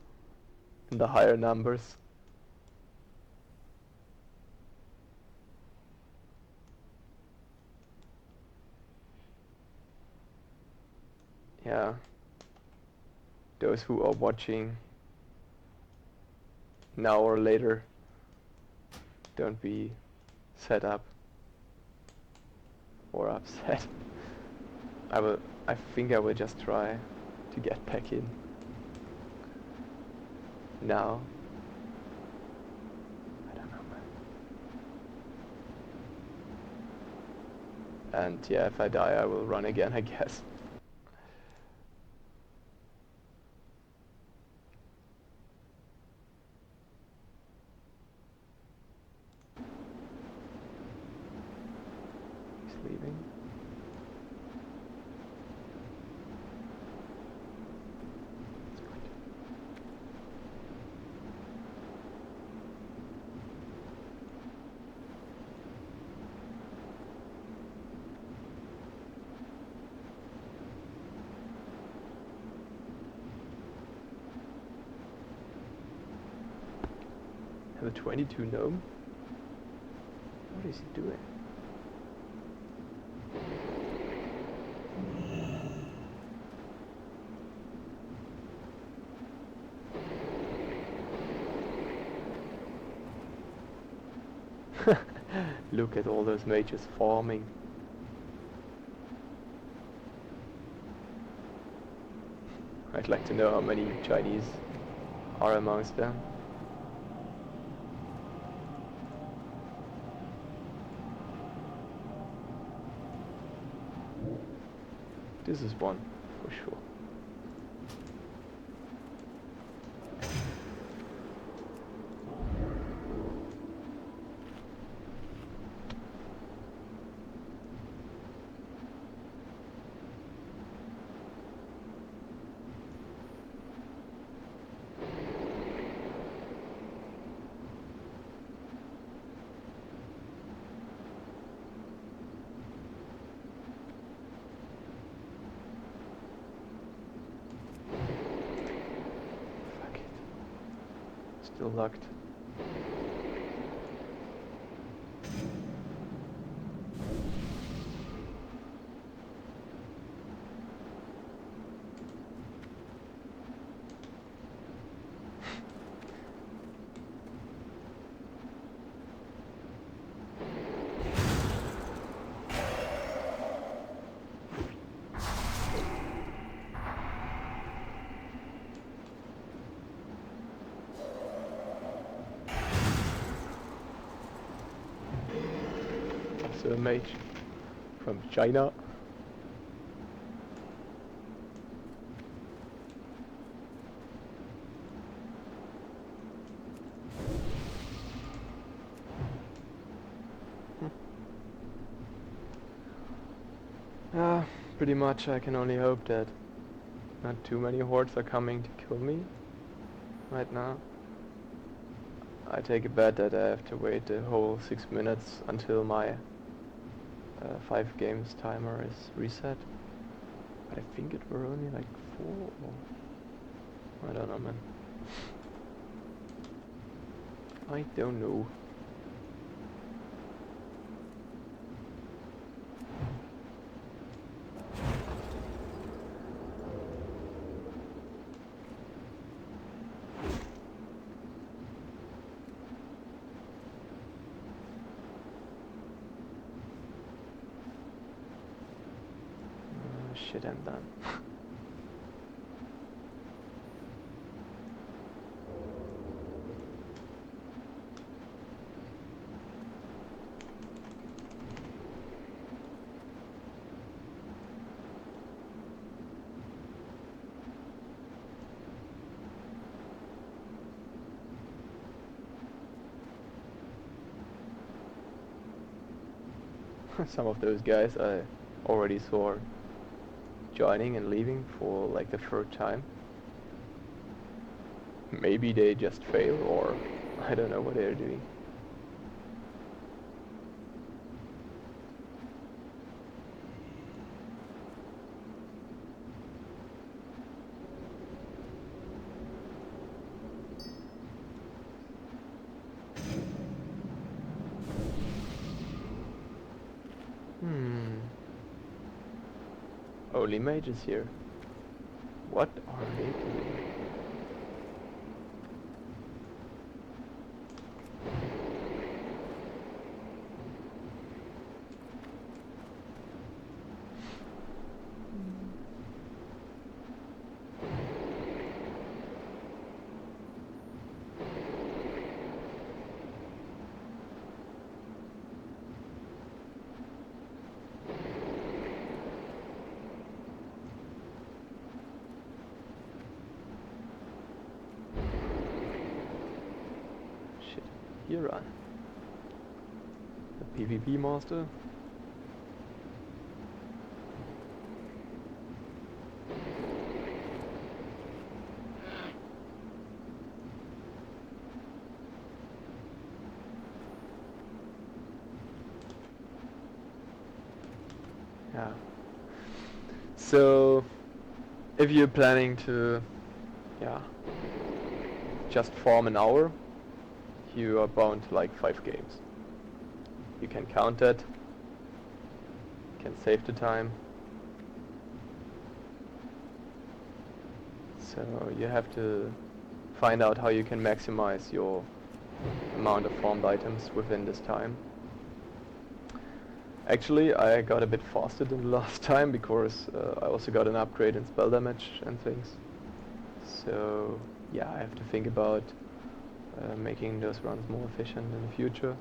in the higher numbers. Yeah. Those who are watching now or later, don't be set up or upset. I think I will just try to get back in now. I don't know, man. And yeah, if I die I will run again, I guess. He's leaving. Have a 22 gnome? What is he doing? Look at all those mages farming. At like to know how many Chinese are amongst them. This is one, for sure. Still locked. So a mage from China. Pretty much I can only hope that not too many hordes are coming to kill me right now. I take a bet that I have to wait the whole 6 minutes until my 5 games timer is reset. But I think it were only like 4 or... I don't know, man. I don't know. Shit, I'm done. Some of those guys I already saw joining and leaving for like the third time. Maybe they just fail, or I don't know what they're doing. Only mages here. What are they doing? Here run. The PvP master. Yeah. So if you're planning to just farm an hour, you are bound to like 5 games. You can count that, you can save the time. So you have to find out how you can maximize your amount of farmed items within this time. Actually, I got a bit faster than the last time because I also got an upgrade in spell damage and things. So yeah, I have to think about making those runs more efficient in the future.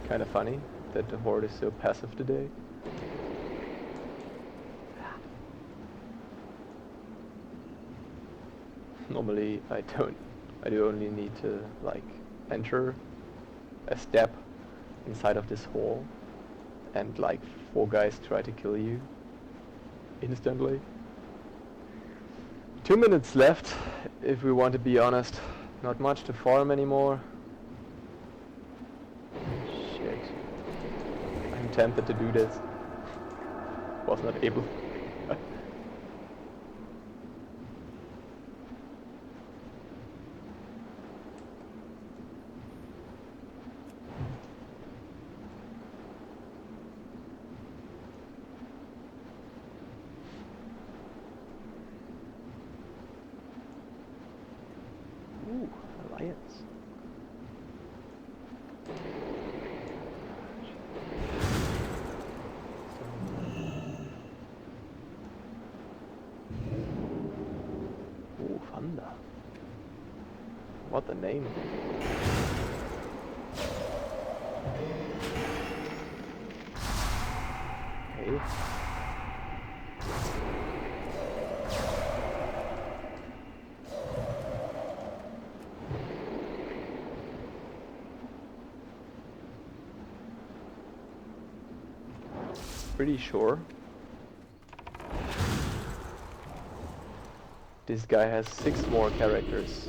Kind of funny that the horde is so passive today. Normally I do only need to like enter a step inside of this hole and like 4 guys try to kill you instantly. 2 minutes left, if we want to be honest. Not much to farm anymore. Shit. I'm tempted to do this. Was not able. Ooh, alliance. Ooh, thunder. What a name. Okay. Pretty sure this guy has 6 more characters.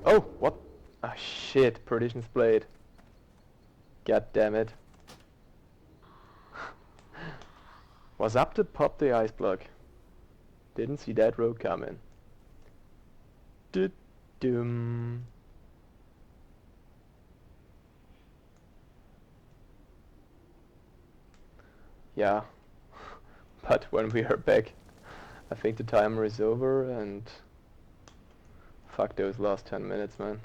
Oh, what? Ah, shit, Perdition's Blade. God damn it. Was up to pop the ice block. Didn't see that road coming. Dum. Yeah, but when we are back, I think the timer is over and fuck those last 10 minutes, man.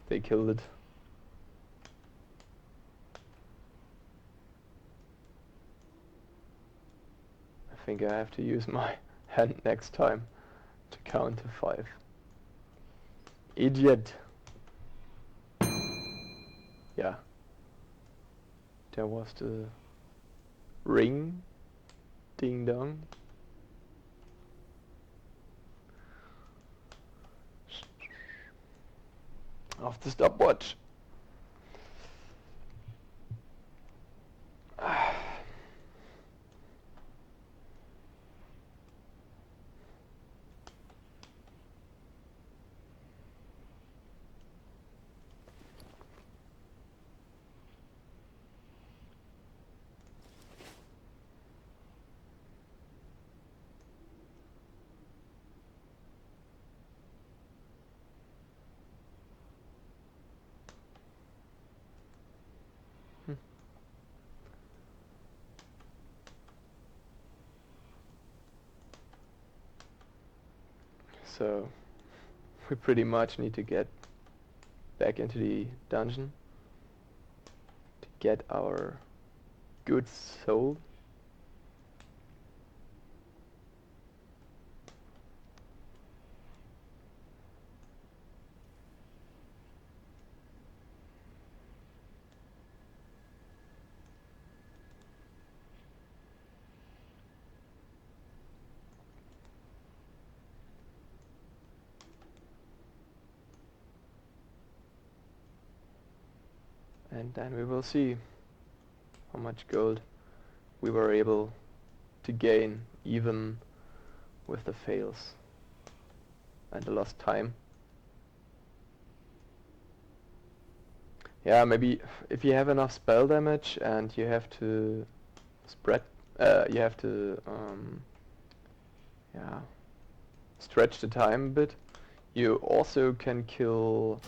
They killed it. I think I have to use my hand next time to count to 5. Idiot. Yeah. There was the ring. Ding dong. Off the stopwatch. So we pretty much need to get back into the dungeon to get our goods sold. And then we will see how much gold we were able to gain even with the fails and the lost time. Yeah, maybe if you have enough spell damage and you have to spread You have to yeah, stretch the time a bit. You also can kill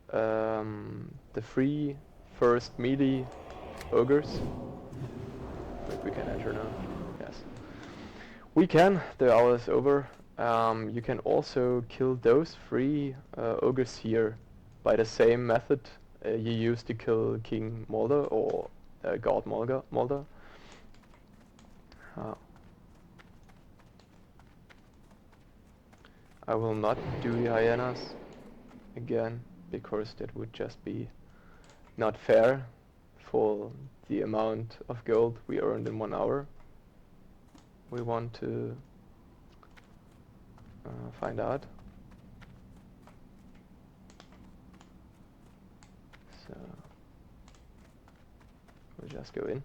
the 3 first melee ogres. If we can enter now. Yes. We can. The hour is over. You can also kill those 3 ogres here by the same method you used to kill King Mulder or God Mulder. I will not do the hyenas again because that would just be not fair for the amount of gold we earned in 1 hour. We want to find out. So we'll just go in.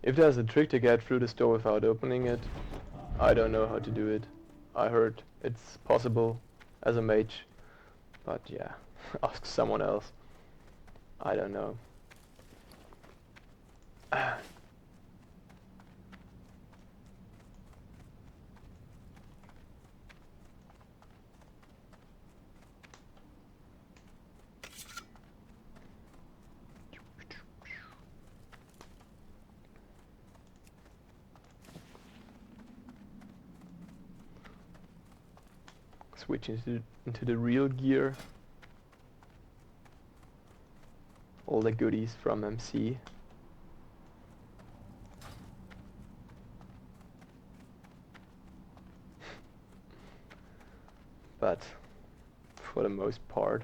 If there's a trick to get through the store without opening it, I don't know how to do it. I heard it's possible as a mage, but yeah, ask someone else. I don't know. Switch into the real gear. All the goodies from MC. But for the most part,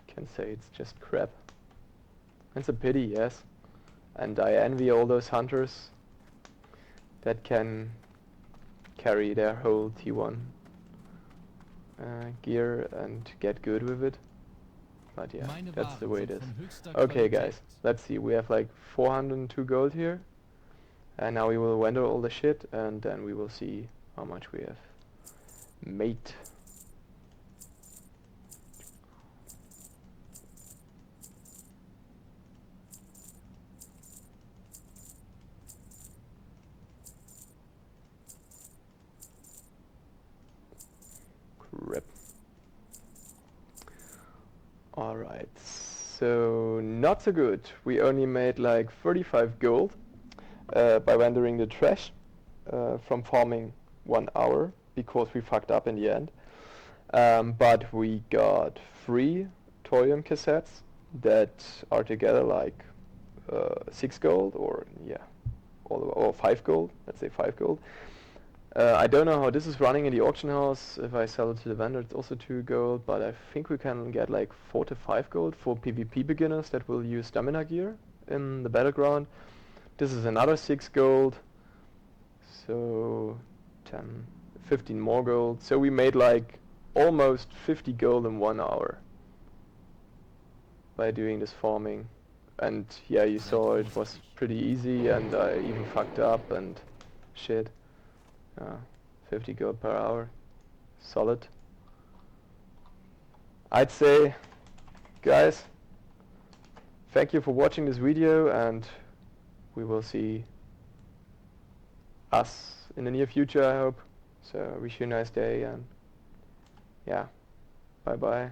can say it's just crap. It's a pity, yes. And I envy all those hunters that can carry their whole T1 gear and get good with it. But yeah, that's the way it is. Okay guys, let's see, we have like 402 gold here. And now we will vendor all the shit and then we will see how much we have made. Crap. Alright, so not so good. We only made like 35 gold by rendering the trash from farming 1 hour because we fucked up in the end. But we got 3 thorium cassettes that are together like 6 gold or yeah, or 5 gold, let's say 5 gold. I don't know how this is running in the auction house. If I sell it to the vendor, it's also 2 gold, but I think we can get like 4 to 5 gold for PvP beginners that will use stamina gear in the battleground. This is another 6 gold, so 10, 15 more gold. So we made like almost 50 gold in 1 hour by doing this farming. And yeah, you saw it was pretty easy, and I even fucked up and shit. 50 gold per hour, solid. I'd say, guys, thank you for watching this video, and we will see us in the near future, I hope. So I wish you a nice day, and yeah, bye bye.